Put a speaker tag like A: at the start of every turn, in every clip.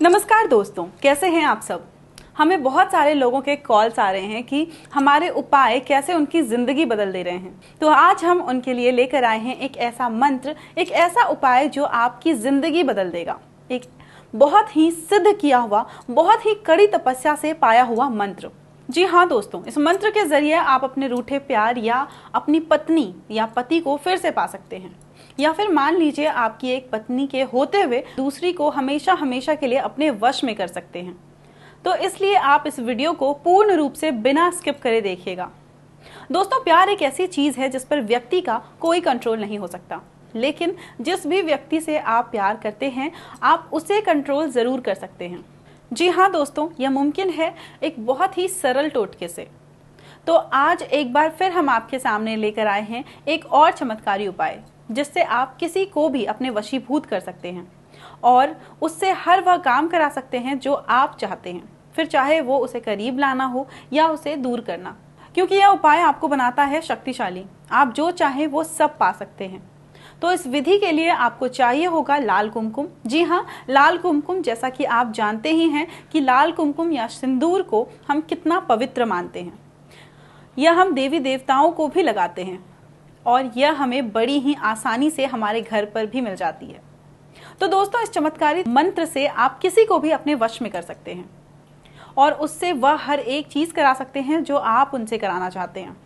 A: नमस्कार दोस्तों, कैसे हैं आप सब। हमें बहुत सारे लोगों के कॉल्स आ रहे हैं कि हमारे उपाय कैसे उनकी जिंदगी बदल दे रहे हैं। तो आज हम उनके लिए लेकर आए हैं एक ऐसा मंत्र, एक ऐसा उपाय जो आपकी जिंदगी बदल देगा। एक बहुत ही सिद्ध किया हुआ, बहुत ही कड़ी तपस्या से पाया हुआ मंत्र। जी हाँ दोस्तों, इस मंत्र के जरिए आप अपने रूठे प्यार या अपनी पत्नी या पति को फिर से पा सकते हैं। या फिर मान लीजिए आपकी एक पत्नी के होते हुए दूसरी को हमेशा हमेशा के लिए अपने वश में कर सकते हैं। तो इसलिए आप इस वीडियो को पूर्ण रूप से बिना स्किप करे देखिएगा। दोस्तों, प्यार एक ऐसी चीज है जिस पर व्यक्ति का कोई कंट्रोल नहीं हो सकता, लेकिन जिस भी व्यक्ति से आप प्यार करते हैं आप उसे कंट्रोल जरूर कर सकते हैं। जी हाँ दोस्तों, यह मुमकिन है एक बहुत ही सरल टोटके से। तो आज एक बार फिर हम आपके सामने लेकर आए हैं एक और चमत्कारी उपाय, जिससे आप किसी को भी अपने वशीभूत कर सकते हैं और उससे हर वह काम करा सकते हैं जो आप चाहते हैं, फिर चाहे वो उसे करीब लाना हो या उसे दूर करना। क्योंकि यह उपाय आपको बनाता है शक्तिशाली। आप जो चाहे वो सब पा सकते हैं। तो इस विधि के लिए आपको चाहिए होगा लाल कुमकुम। जी हाँ, लाल कुमकुम। जैसा कि आप जानते ही हैं कि लाल कुमकुम या सिंदूर को हम कितना पवित्र मानते हैं। यह हम देवी देवताओं को भी लगाते हैं और यह हमें बड़ी ही आसानी से हमारे घर पर भी मिल जाती है। तो दोस्तों, इस चमत्कारी मंत्र से आप किसी को भी अपने वश में कर सकते हैं और उससे वह हर एक चीज करा सकते हैं जो आप उनसे कराना चाहते हैं।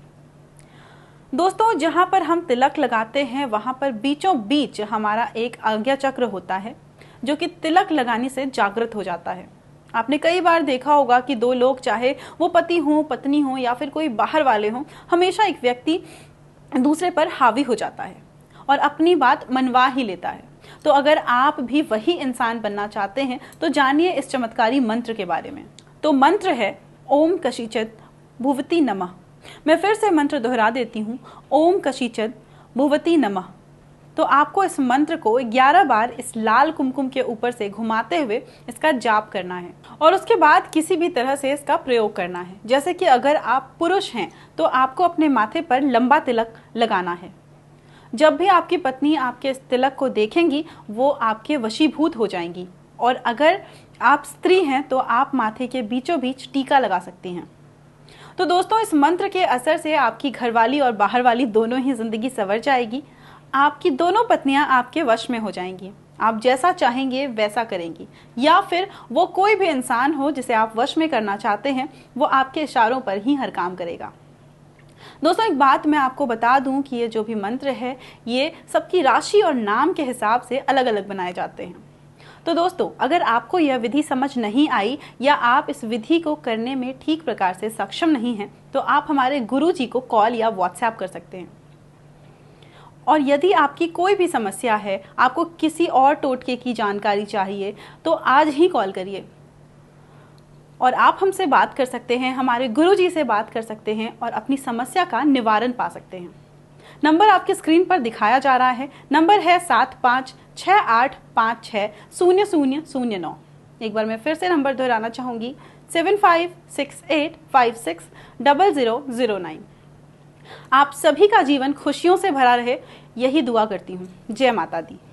A: दोस्तों, जहां पर हम तिलक लगाते हैं वहां पर बीचों बीच हमारा एक आज्ञा चक्र होता है जो कि तिलक लगाने से जागृत हो जाता है। आपने कई बार देखा होगा कि दो लोग, चाहे वो पति हो, पत्नी हो या फिर कोई बाहर वाले हों, हमेशा एक व्यक्ति दूसरे पर हावी हो जाता है और अपनी बात मनवा ही लेता है। तो अगर आप भी वही इंसान बनना चाहते हैं तो जानिए इस चमत्कारी मंत्र के बारे में। तो मंत्र है ओम कशीचित भुवती नमः। मैं फिर से मंत्र दोहरा देती हूँ, ओम कशीचित भुवती नमः। तो आपको इस मंत्र को 11 बार इस लाल कुमकुम के ऊपर से घुमाते हुए इसका जाप करना है और उसके बाद किसी भी तरह से इसका प्रयोग करना है। जैसे कि अगर आप पुरुष हैं तो आपको अपने माथे पर लंबा तिलक लगाना है। जब भी आपकी पत्नी आपके इस तिलक को देखेंगी वो आपके वशीभूत हो जाएंगी। और अगर आप स्त्री हैं तो आप माथे के बीचों बीच टीका लगा सकती हैं। तो दोस्तों, इस मंत्र के असर से आपकी घरवाली और बाहर वाली दोनों ही जिंदगी संवर जाएगी। आपकी दोनों पत्नियां आपके वश में हो जाएंगी। आप जैसा चाहेंगे वैसा करेंगी। या फिर वो कोई भी इंसान हो जिसे आप वश में करना चाहते हैं, वो आपके इशारों पर ही हर काम करेगा। दोस्तों, एक बात मैं आपको बता दूं कि ये जो भी मंत्र है ये सबकी राशि और नाम के हिसाब से अलग अलग बनाए जाते हैं। तो दोस्तों, अगर आपको यह विधि समझ नहीं आई या आप इस विधि को करने में ठीक प्रकार से सक्षम नहीं हैं, तो आप हमारे गुरु जी को कॉल या व्हाट्सएप कर सकते हैं। और यदि आपकी कोई भी समस्या है, आपको किसी और टोटके की जानकारी चाहिए, तो आज ही कॉल करिए और आप हमसे बात कर सकते हैं, हमारे गुरुजी से बात कर सकते हैं और अपनी समस्या का निवारण पा सकते हैं। नंबर आपके स्क्रीन पर दिखाया जा रहा है। नंबर है 7568560009। एक बार मैं फिर से नंबर दोहराना चाहूंगी, 7568560009। आप सभी का जीवन खुशियों से भरा रहे, यही दुआ करती हूँ। जय माता दी।